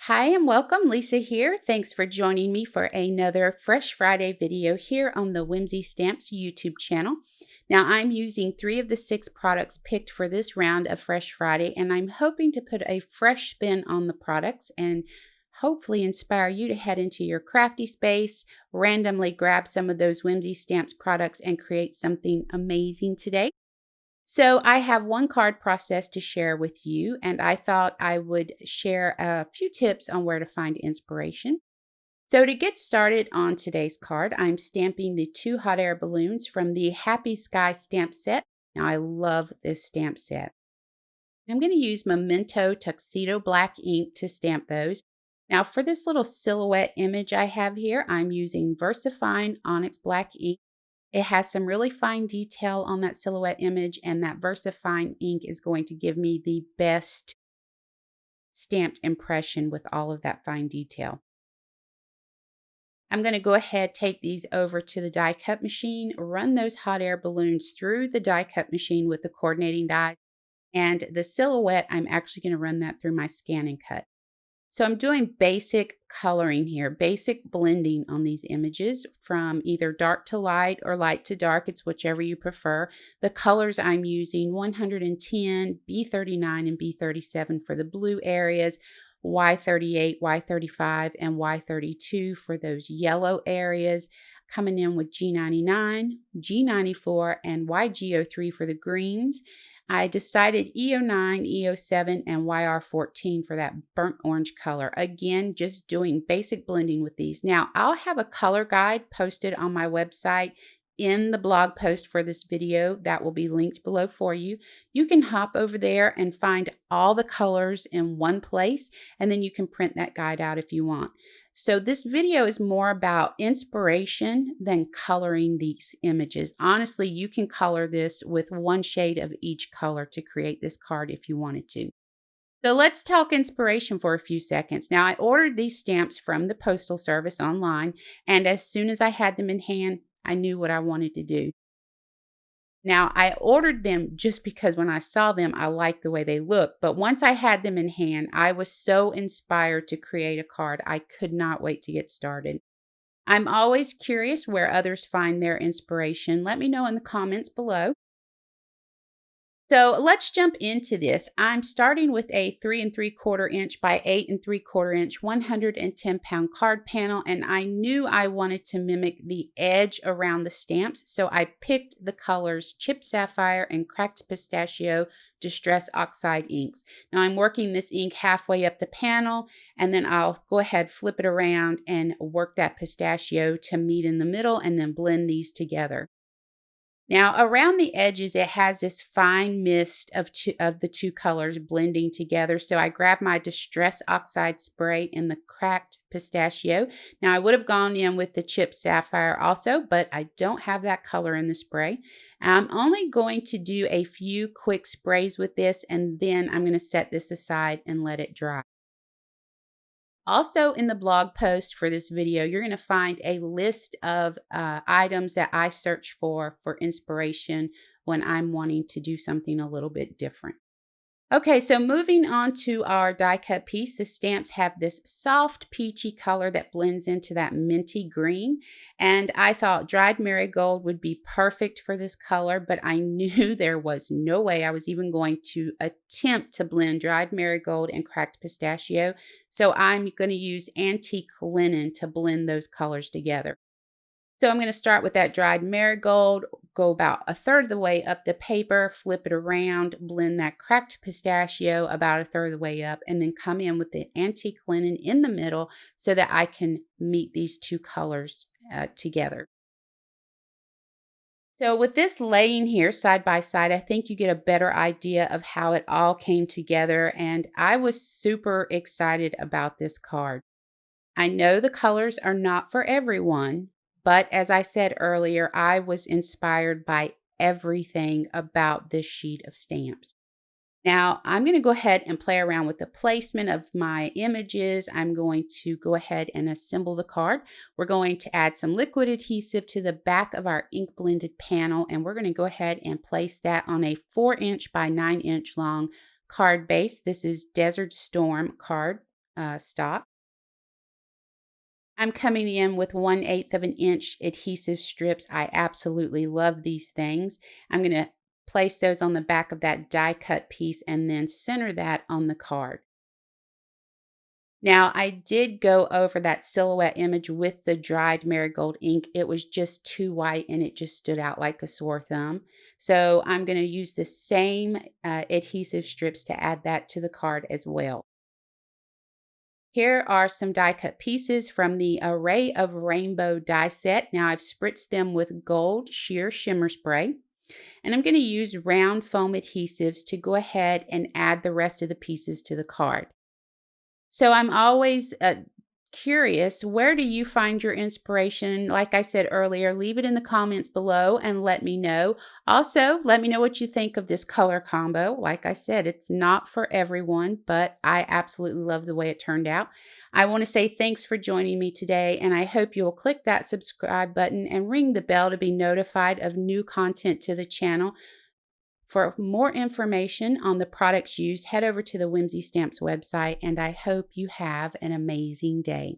Hi and welcome, Lisa here. Thanks for joining me for another Fresh Friday video here on the Whimsy Stamps YouTube channel. Now I'm using 3 of the 6 products picked for this round of Fresh Friday, and I'm hoping to put a fresh spin on the products and hopefully inspire you to head into your crafty space, randomly grab some of those Whimsy Stamps products and create something amazing today. So I have one card process to share with you, and I thought I would share a few tips on where to find inspiration. So to get started on today's card, I'm stamping the 2 hot air balloons from the Happy Sky stamp set. Now I love this stamp set. I'm going to use Memento Tuxedo Black ink to stamp those. Now for this little silhouette image I have here, I'm using VersaFine Onyx Black ink. It has some really fine detail on that silhouette image, and that VersaFine ink is going to give me the best stamped impression with all of that fine detail. I'm going to go ahead, take these over to the die cut machine, run those hot air balloons through the die cut machine with the coordinating die, and the silhouette, I'm actually going to run that through my scan and cut. So I'm doing basic coloring here, basic blending on these images from either dark to light or light to dark. It's whichever you prefer. The colors I'm using 110, B39, and B37 for the blue areas, Y38, Y35, and Y32 for those yellow areas. Coming in with G99, G94, and YG03 for the greens. I decided EO9, EO7, and YR14 for that burnt orange color. Again, just doing basic blending with these. Now, I'll have a color guide posted on my website in the blog post for this video that will be linked below for you. You can hop over there and find all the colors in one place, and then you can print that guide out if you want. So this video is more about inspiration than coloring these images. Honestly, you can color this with one shade of each color to create this card if you wanted to. So let's talk inspiration for a few seconds. Now, I ordered these stamps from the Postal Service online, and as soon as I had them in hand, I knew what I wanted to do. Now, I ordered them just because when I saw them, I liked the way they looked. But once I had them in hand, I was so inspired to create a card. I could not wait to get started. I'm always curious where others find their inspiration. Let me know in the comments below. So let's jump into this. I'm starting with a 3 3/4 inch by 8 3/4 inch 110-pound card panel, and I knew I wanted to mimic the edge around the stamps, so I picked the colors Chipped Sapphire and Cracked Pistachio Distress Oxide inks. Now I'm working this ink halfway up the panel, and then I'll go ahead, flip it around, and work that pistachio to meet in the middle, and then blend these together. Now, around the edges, it has this fine mist of the two colors blending together. So I grabbed my Distress Oxide spray in the Cracked Pistachio. Now, I would have gone in with the Chipped Sapphire also, but I don't have that color in the spray. I'm only going to do a few quick sprays with this, and then I'm going to set this aside and let it dry. Also, in the blog post for this video, you're going to find a list of items that I search for inspiration when I'm wanting to do something a little bit different. Okay, so moving on to our die cut piece, the stamps have this soft peachy color that blends into that minty green. And I thought dried marigold would be perfect for this color, but I knew there was no way I was even going to attempt to blend dried marigold and cracked pistachio. So I'm going to use antique linen to blend those colors together. So I'm going to start with that dried marigold, go about a third of the way up the paper, flip it around, blend that cracked pistachio about a third of the way up, and then come in with the antique linen in the middle so that I can meet these two colors together. So with this laying here side by side, I think you get a better idea of how it all came together, and I was super excited about this card. I know the colors are not for everyone, but as I said earlier, I was inspired by everything about this sheet of stamps. Now, I'm going to go ahead and play around with the placement of my images. I'm going to go ahead and assemble the card. We're going to add some liquid adhesive to the back of our ink blended panel, and we're going to go ahead and place that on a 4-inch by 9-inch long card base. This is Desert Storm card stock. I'm coming in with 1/8 of an inch adhesive strips. I absolutely love these things. I'm going to place those on the back of that die cut piece and then center that on the card. Now, I did go over that silhouette image with the dried marigold ink. It was just too white and it just stood out like a sore thumb. So I'm going to use the same adhesive strips to add that to the card as well. Here are some die cut pieces from the Array of Rainbow die set. Now I've spritzed them with gold sheer shimmer spray. And I'm going to use round foam adhesives to go ahead and add the rest of the pieces to the card. So I'm always curious, where do you find your inspiration? Like I said earlier, leave it in the comments below and let me know. Also, let me know what you think of this color combo. Like I said, it's not for everyone, but I absolutely love the way it turned out. I want to say thanks for joining me today, and I hope you'll click that subscribe button and ring the bell to be notified of new content to the channel. For more information on the products used, head over to the Whimsy Stamps website, and I hope you have an amazing day.